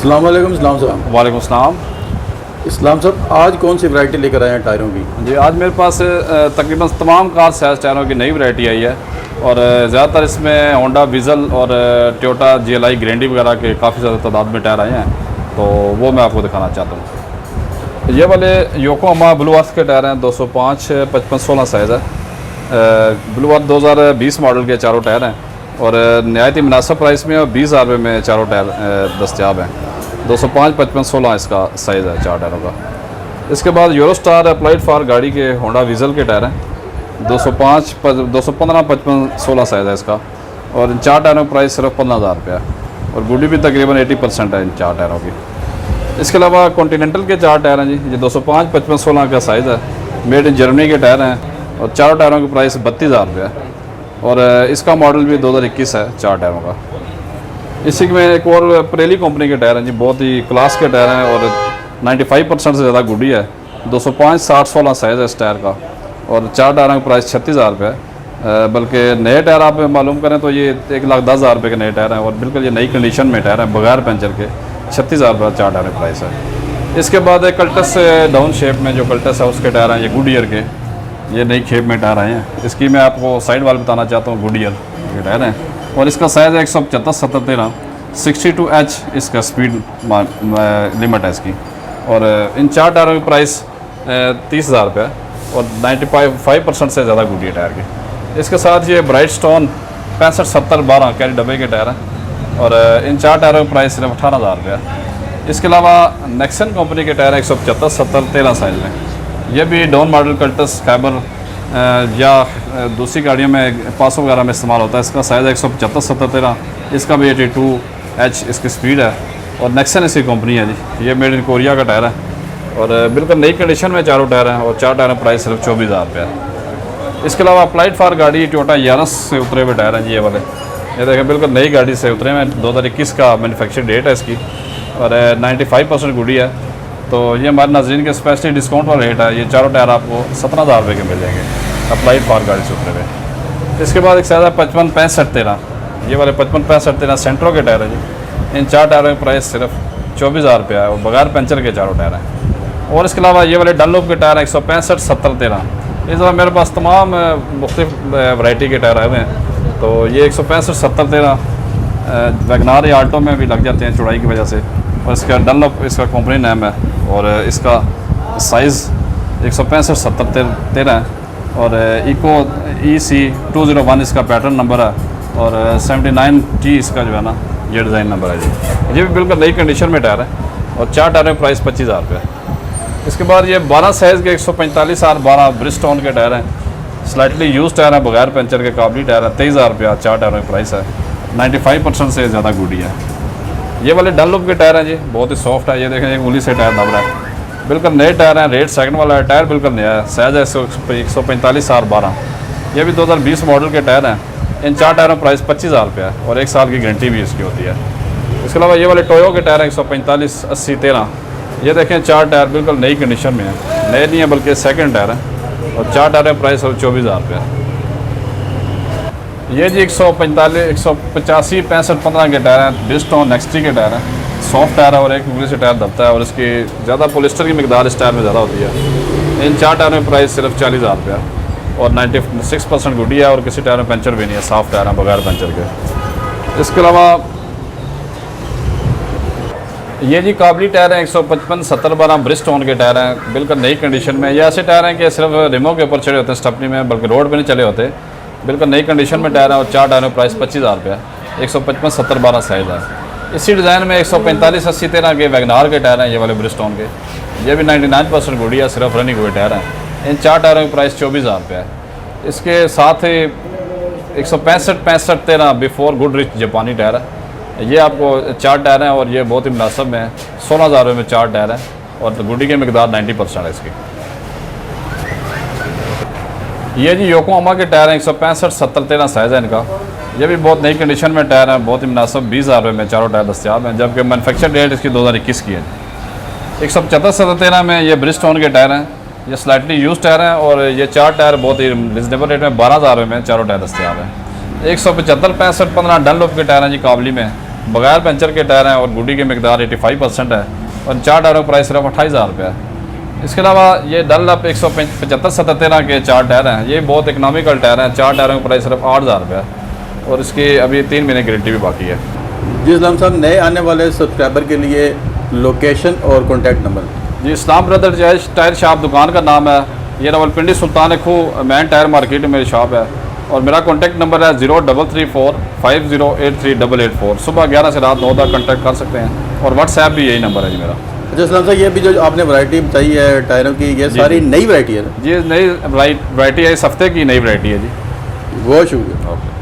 अस्सलाम वालेकुम इस्लाम साहब। वालेकुम सलाम। इस्लाम साहब, आज कौन सी वैरायटी लेकर आए हैं टायरों की? जी, आज मेरे पास तकरीबन तमाम कार साइज टायरों की नई वैरायटी आई है और ज़्यादातर इसमें होंडा विज़ल और टोयोटा GLI ग्रैंडी वगैरह के काफ़ी ज़्यादा तादाद में टायर आए हैं, तो वो मैं आपको दिखाना चाहता हूँ। ये वाले योकोहामा ब्लू अर्थ के टायर हैं, 205 55 16 साइज़ है। ब्लू अर्थ 2020 मॉडल के चारों टायर हैं और नहायत ही मुनासिब प्राइस में और 20,000 रुपये में चारों टायर दस्तियाब हैं। 205 55 16 इसका साइज़ है चार टायरों का। इसके बाद यूरोस्टार अप्लाइड फॉर गाड़ी के होंडा विज़ल के टायर हैं, 205 215 55 16 साइज़ है इसका और इन चार टायरों का प्राइस सिर्फ 15,000 रुपये है और गुडी भी तकरीबन 80% है इन चार टायरों की। इसके अलावा कॉन्टीनेंटल के चार टायर हैं जी, ये 205 55 16 का साइज़ है, मेड इन जर्मनी के टायर हैं और चारों टायरों की प्राइस 32,000 रुपये है और इसका मॉडल भी 2021 है चार टायरों का। इसी में एक और परेली कंपनी के टायर हैं जी, बहुत ही क्लास के टायर हैं और 95% से ज़्यादा गुडी है। 205 60 16 साइज़ है इस टायर का और चार टायरों का प्राइस 36,000 रुपये है। बल्कि नए टायर आप मालूम करें तो ये 1,10,000 रुपये के नए टायर हैं और बिल्कुल ये नई कंडीशन में टायर हैं बगैर पंचर के। 36,000 रुपये चार टायर का प्राइस है। इसके बाद एक कल्टस डाउन शेप में जो कल्टस है उसके टायर हैं, ये गुडियर के, ये नई खेप में टायर आए हैं। इसकी मैं आपको साइड वाल बताना चाहता हूँ, गुडियर के टायर हैं और इसका साइज़ है 175 70 13 62H इसका स्पीड लिमिट है इसकी और इन चार टायरों की प्राइस 30,000 रुपये और 95% से ज़्यादा गुडी है टायर के। इसके साथ ये ब्राइट स्टोन 65 70 12 कैरी डब्बे के टायर हैं और इन चार टायरों की प्राइस सिर्फ 18,000 रुपये है। इसके अलावा नेक्सन कंपनी के टायर है 175 70 13 साइज़ में, ये भी डाउन मॉडल कल्टस फाइबर या दूसरी गाड़ियों में पासो वगैरह में इस्तेमाल होता है। इसका साइज़ है 175 70 13, इसका भी 82H इसकी स्पीड है और नेक्सन इसकी कंपनी है जी, ये मेड इन कोरिया का टायर है और बिल्कुल नई कंडीशन में चारों टायर हैं और चार टायरों का प्राइस सिर्फ 24,000 रुपये है। इसके अलावा अप्लाइड फॉर गाड़ी टोयोटा यारिस से उतरे हुए टायर हैं जी, ये वाले, ये देखें बिल्कुल नई गाड़ी से उतरे हैं। 2021 का मैन्युफैक्चरिंग डेट है इसकी और 95% गुडी है, तो ये हमारे नाज़रीन के स्पेशली डिस्काउंट वाला रेट है। ये चारों टायर आपको 17,000 रुपये के मिल जाएंगे अप्लाइड फॉर गाड़ी से उतरे हुए। इसके बाद एक साइज़ है 55 65 13, ये वाले 55 65 13 सेंट्रो के टायर है जी, इन चार टायरों की प्राइस सिर्फ 24,000 रुपये है और बगैर पंचर के चारों टायर हैं। और इसके अलावा ये वाले डनलोप के टायर 165 70 13, इस दफ़ा मेरे पास तमाम मुख्तलिफ वैरायटी के टायर आए हुए हैं, तो ये 165 70 13 वैगनार या आल्टो में भी लग जाते हैं चौड़ाई की वजह से और इसका डनलोप इसका कंपनी नेम है और इसका साइज़ 165 70 13 है और इको EC 201 इसका पैटर्न नंबर है और 79T इसका जो है ना ये डिज़ाइन नंबर है जी। ये भी बिल्कुल नई कंडीशन में टायर है और चार टायर में प्राइस 25,000 रुपये है। इसके बाद ये 12 साइज़ के 145 R 12 ब्रिजस्टोन के टायर हैं, स्लाइटली यूज टायर है बगैर पंचर के काबली टायर है। 23,000 रुपये चार टायरों की प्राइस है, 95% से ज़्यादा गुडी है। ये वाले डनलोप के टायर हैं जी, बहुत ही सॉफ्ट है, ये देखें एक उंगली से टायर दब रहा है, बिल्कुल नए टायर हैं। रेट सेकंड वाला है, टायर बिल्कुल नया है, साइज़ है 145 R 12, ये भी 2020 मॉडल के टायर हैं। इन चार टायरों का प्राइस 25,000 रुपये है और 1 साल की गारंटी भी इसकी होती है। इसके अलावा ये वाले टोयो के टायर हैं 145 80 13, ये देखें चार टायर बिल्कुल नई कंडीशन में है, नए नहीं है बल्कि सेकंड टायर है और चार टायर का प्राइस 24,000 रुपये है। ये जी 145 185 65 15 के टायर हैं, ब्रिजस्टोन नेक्स्टी के टायर हैं, सॉफ्ट टायर है और एक उंगली से टायर दबता है और इसकी ज़्यादा पोलिस्टर की मिकदार इस टायर में ज़्यादा होती है। इन चार टायरों का प्राइस सिर्फ 40,000 रुपये है और 96% गुडी है और किसी टायर में पंचर भी नहीं है, सॉफ्ट टायर है बगैर पंचर के। इसके अलावा ये जी काबली टायर हैं 155 70 12 ब्रिजस्टोन के टायर हैं, बिल्कुल नई कंडीशन में। ये ऐसे टायर हैं कि सिर्फ रिमो के ऊपर चढ़े होते हैं स्टपनी में, बल्कि रोड पे नहीं चले होते, बिल्कुल नई कंडीशन में टायर है और चार टायरों का प्राइस 25,000 रुपये है। 155 70 12 साइज़ है। इसी डिज़ाइन में 145 80 13 के वैगनार के टायर हैं, ये वाले ब्रिजस्टोन के, ये भी 99% गुडी है, सिर्फ रनिंग हुए टायर हैं। इन चार टायरों का प्राइस 24,000 रुपये है। इसके साथ ही 165 65 13 बिफोर गुड रिच जापानी टायर है, ये आपको चार टायर हैं और ये बहुत ही मुनासिब में है। 16,000 रुपये में चार टायर हैं और गुडी की मिकदार 90% है इसकी। ये जी योकोहामा के टायर हैं 165 70 13 साइज़ है इनका, ये भी बहुत नई कंडीशन में टायर है, बहुत ही मुनासिब 20,000 रुपये में चारों टायर दस्तियाब हैं, जबकि मैनुफैक्चर डेट इसकी 2021 की है। 175 70 13 में ये ब्रिजस्टोन के टायर हैं, ये स्लाइटली यूज टायर हैं और ये चार टायर बहुत ही रिजनेबल रेट में 12,000 रुपये में चारों टायर दस्तियाब हैं। 175 65 15 डनलोप के टायर हैं जी काबली में, बगैर पंचर के टायर हैं और गुडी की मकदार 85% है और 4 टायरों का प्राइस सिर्फ 28,000 रुपये है। इसके अलावा ये डनलप 175-77 के 4 टायर हैं, ये बहुत इकनॉमिकल टायर हैं। 4 टायरों का प्राइस सिर्फ 8,000 रुपये है और इसकी अभी 3 महीने गारंटी भी बाकी है। जी इस्लाम साहब, नए आने वाले सब्सक्राइबर के लिए लोकेशन और कॉन्टैक्ट नंबर। जी इस्लाम ब्रदर टायर शॉप दुकान का नाम है। ये रावलपिंडी सुल्तान खू मैन टायर मार्केट में मेरी शॉप है और मेरा कॉन्टैक्ट नंबर है 0334508388 सुबह 11 से रात 9 तक कॉन्टैक्ट कर सकते हैं और व्हाट्सएप भी यही नंबर है जी मेरा। अच्छा इस्लाम साहब, ये भी जो आपने वैरायटी बताई है टायरों की, ये सारी नई वैरायटी है ना? जी नई वैरायटी है, इस हफ्ते की नई वैरायटी है जी। बहुत शुक्रिया। ओके।